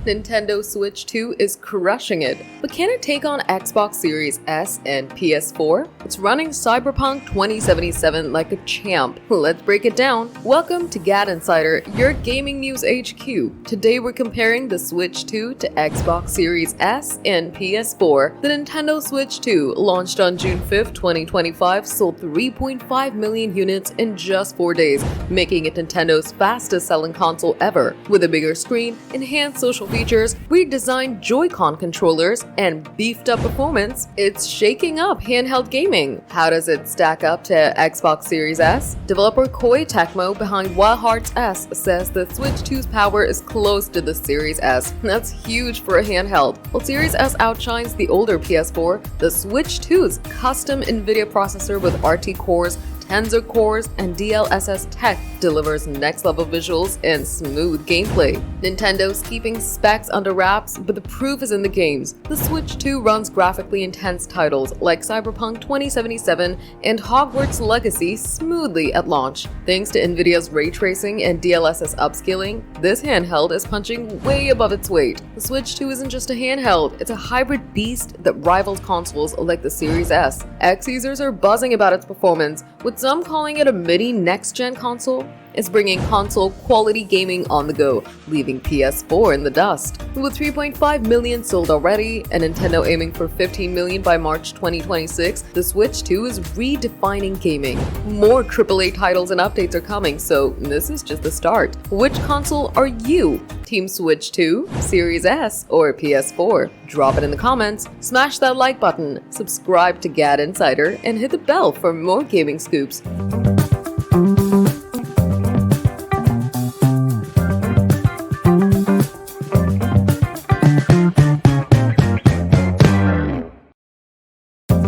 Nintendo Switch 2 is crushing it, but can it take on Xbox Series S and PS4? It's running Cyberpunk 2077 like a champ. Let's break it down. Welcome to GadInsider, your gaming news HQ. Today we're comparing the Switch 2 to Xbox Series S and PS4. The Nintendo Switch 2, launched on June 5, 2025, sold 3.5 million units in just 4 days, making it Nintendo's fastest selling console ever. With a bigger screen, enhanced social features, redesigned Joy-Con controllers, and beefed up performance, it's shaking up handheld gaming. How does it stack up to Xbox Series S? Developer Koei Tecmo behind Wild Hearts S says the Switch 2's power is close to the Series S. That's huge for a handheld. While Series S outshines the older PS4, the Switch 2's custom NVIDIA processor with RT cores, Tensor cores, and DLSS tech delivers next-level visuals and smooth gameplay. Nintendo's keeping specs under wraps, but the proof is in the games. The Switch 2 runs graphically intense titles like Cyberpunk 2077 and Hogwarts Legacy smoothly at launch. Thanks to NVIDIA's ray tracing and DLSS upscaling, this handheld is punching way above its weight. The Switch 2 isn't just a handheld, it's a hybrid beast that rivals consoles like the Series S. X users are buzzing about its performance, with some calling it a mini next-gen console. It's bringing console-quality gaming on the go, leaving PS4 in the dust. With 3.5 million sold already, and Nintendo aiming for 15 million by March 2026, the Switch 2 is redefining gaming. More AAA titles and updates are coming, so this is just the start. Which console are you? Team Switch 2, Series S, or PS4? Drop it in the comments, smash that like button, subscribe to GadInsider, and hit the bell for more gaming scoops.